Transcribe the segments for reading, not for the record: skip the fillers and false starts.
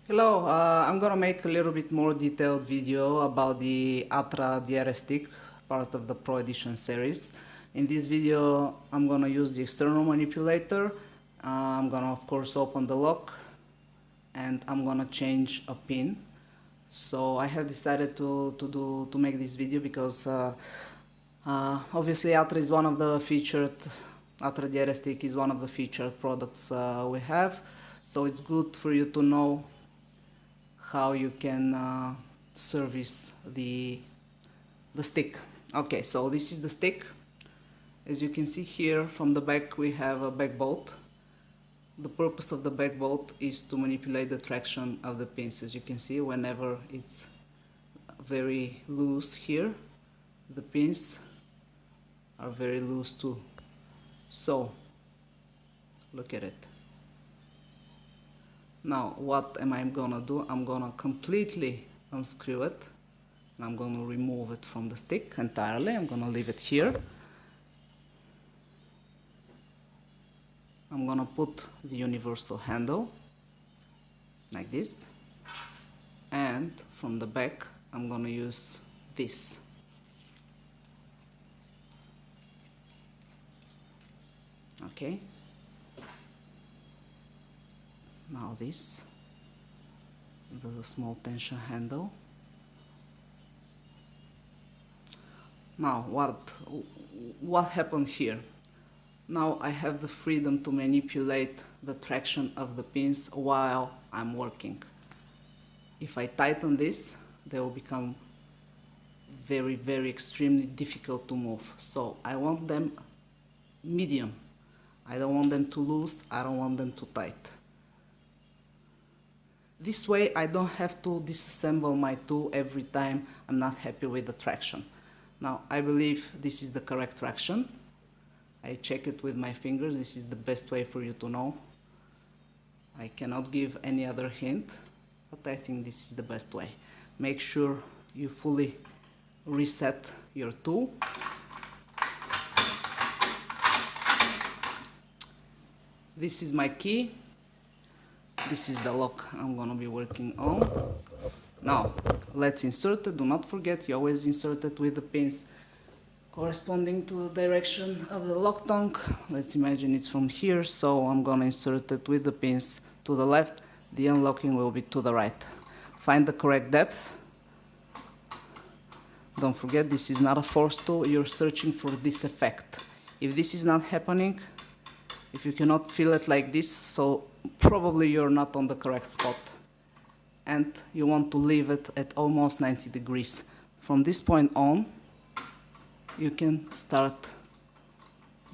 Hello, I'm gonna make a little bit more detailed video about the ATRA DIERRE stick, part of the ProEdition series. In this video, I'm gonna use the external manipulator. I'm gonna of course open the lock and I'm gonna change a pin. So I have decided to make this video because obviously ATRA is one of the featured, ATRA DIERRE stick is one of the featured products we have. So it's good for you to know how you can service the stick. Okay, so this is the stick. As you can see here from the back we have a back bolt. The purpose of the back bolt is to manipulate the traction of the pins. As you can see, whenever it's very loose here, the pins are very loose too. So look at it. Now what am I gonna do? I'm gonna completely unscrew it and I'm gonna remove it from the stick entirely. I'm gonna leave it here. I'm gonna put the universal handle like this, and from the back I'm gonna use this. Okay. Now this, the small tension handle. Now what happened here? Now I have the freedom to manipulate the traction of the pins while I'm working. If I tighten this, they will become very extremely difficult to move. So I want them medium. I don't want them too loose, I don't want them too tight. This way I don't have to disassemble my tool every time I'm not happy with the traction. Now I believe this is the correct traction. I check it with my fingers. This is the best way for you to know. I cannot give any other hint, but I think this is the best way. Make sure you fully reset your tool. This is my key. This is the lock I'm gonna be working on. Now, let's insert it. Do not forget, you always insert it with the pins corresponding to the direction of the lock tongue. Let's imagine it's from here, so I'm gonna insert it with the pins to the left. The unlocking will be to the right. Find the correct depth. Don't forget, this is not a force tool. You're searching for this effect. If this is not happening, if you cannot feel it like this, so probably you're not on the correct spot. And you want to leave it at almost 90 degrees. From this point on, you can start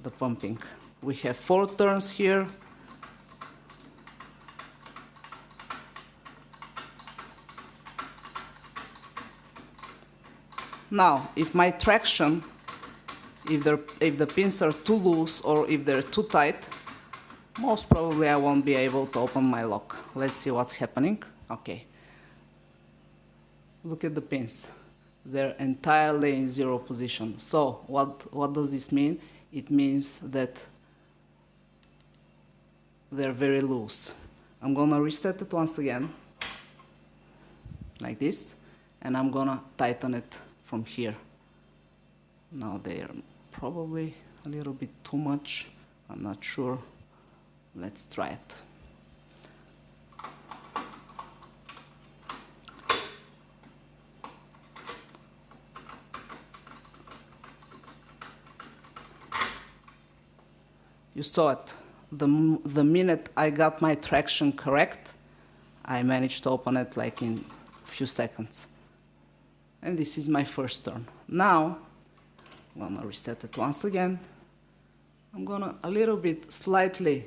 the pumping. We have 4 turns here. Now, if my traction, if the pins are too loose or if they're too tight, most probably I won't be able to open my lock. Let's see what's happening. Okay. Look at the pins. They're entirely in zero position. So what does this mean? It means that they're very loose. I'm gonna reset it once again, like this, and I'm gonna tighten it from here. Now they're probably a little bit too much. I'm not sure. Let's try it. You saw it. The minute I got my traction correct, I managed to open it like in a few seconds. And this is my first turn. Now, I'm gonna reset it once again. I'm gonna a little bit slightly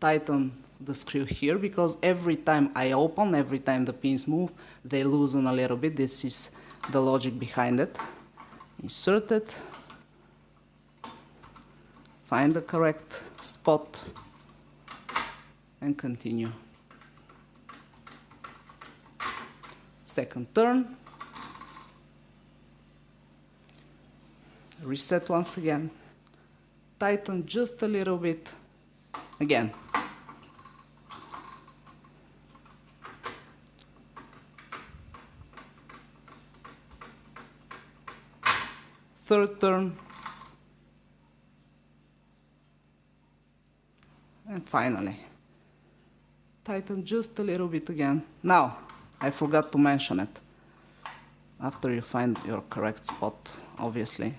tighten the screw here, because every time I open, every time the pins move, they loosen a little bit. This is the logic behind it. Insert it. Find the correct spot and continue. Second turn. Reset once again. Tighten just a little bit. Again. third turn, and finally tighten just a little bit again. Now, I forgot to mention it. After you find your correct spot, obviously,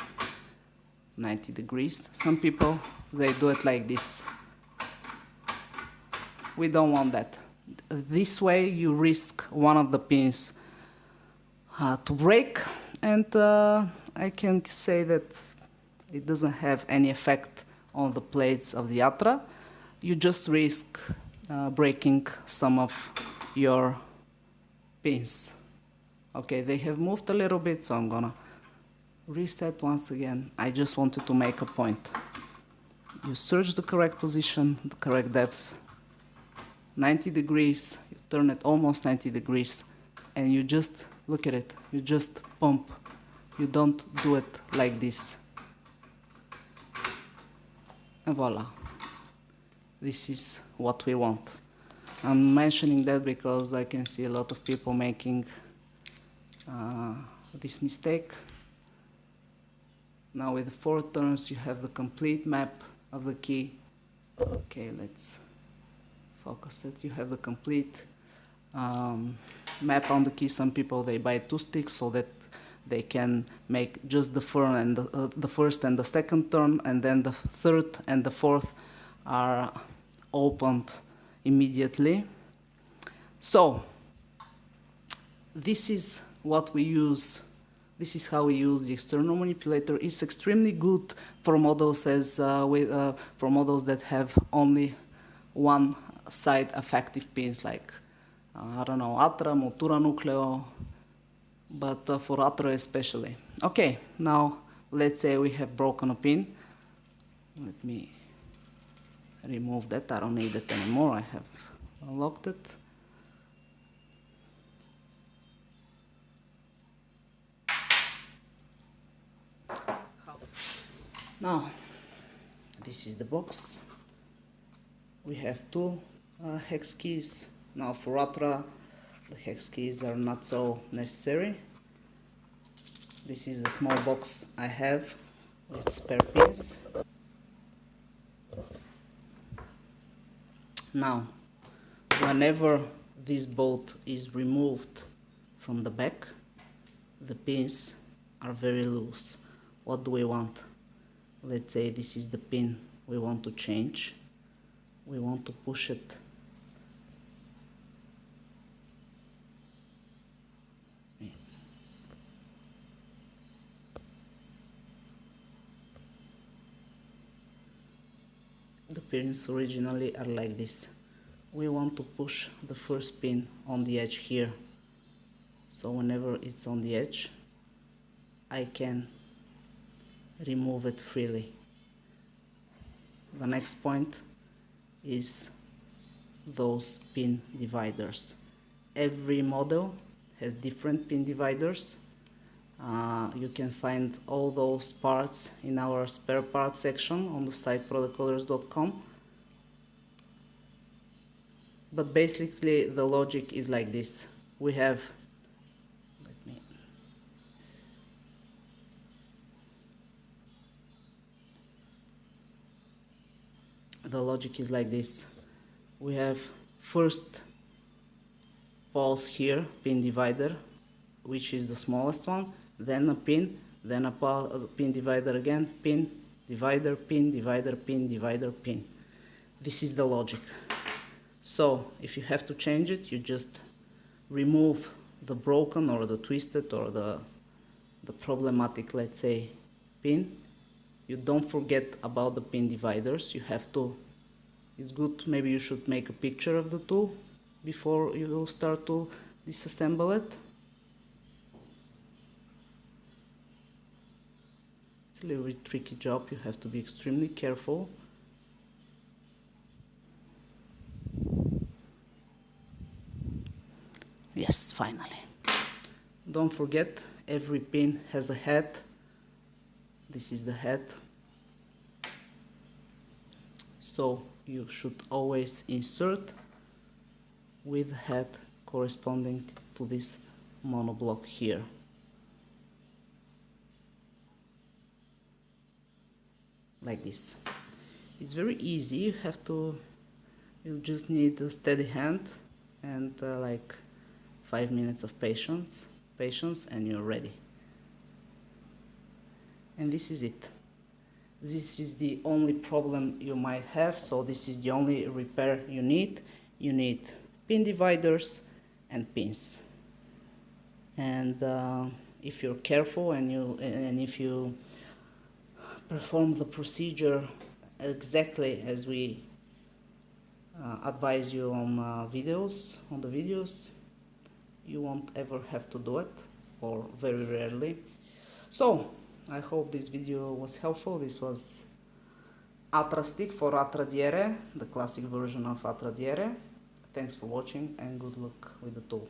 90 degrees. Some people, they do it like this. We don't want that. This way you risk one of the pins to break, and I can say that it doesn't have any effect on the plates of the ATRA. You just risk breaking some of your pins. Okay, they have moved a little bit, so I'm gonna reset once again. I just wanted to make a point. You search the correct position, the correct depth, 90 degrees, you turn it almost 90 degrees, and you just look at it, you just pump. You don't do it like this. And voila. This is what we want. I'm mentioning that because I can see a lot of people making this mistake. Now with the 4 turns you have the complete map of the key. Okay, let's focus it. You have the complete map on the key. Some people, they buy 2 sticks so that they can make just the first and the second turn, and then the third and the fourth are opened immediately. So this is what we use. This is how we use the external manipulator. It's extremely good for models for models that have only one side effective pins, like I don't know, ATRA, Motura Nucleo, but for ATRA especially. Okay, now let's say we have broken a pin. Let me remove that. I don't need it anymore. I have unlocked it. Now, this is the box. We have 2 hex keys. Now for ATRA, the hex keys are not so necessary. This is the small box I have with spare pins. Now, whenever this bolt is removed from the back, the pins are very loose. What do we want? Let's say this is the pin we want to change. We want to push it the pins originally are like this. We want to push the first pin on the edge here. So whenever it's on the edge, I can remove it freely. The next point is those pin dividers. Every model has different pin dividers. You can find all those parts in our spare parts section on the site prodecoders.com. But basically the logic is like this. We have, the logic is like this. We have first pulse here, pin divider, which is the smallest one, then a pin, then a pin divider again, pin, divider, pin, divider, pin, divider, pin. This is the logic. So if you have to change it, you just remove the broken or the twisted or the problematic, let's say, pin. You don't forget about the pin dividers. You have to, it's good, maybe you should make a picture of the two before you start to disassemble it. It's a little bit tricky job. You have to be extremely careful. Yes, finally. Don't forget, every pin has a head. This is the head. So you should always insert with head corresponding to this monoblock here. like this. It's very easy. You just need a steady hand and like 5 minutes of patience, and you're ready. And this is it. This is the only problem you might have, so this is the only repair you need. You need pin dividers and pins. And if you're careful and if you perform the procedure exactly as we advise you on the videos, you won't ever have to do it, or very rarely. So I hope this video was helpful. This was ATRA stick for ATRA DIERRE, the classic version of ATRA DIERRE. Thanks for watching and good luck with the tool.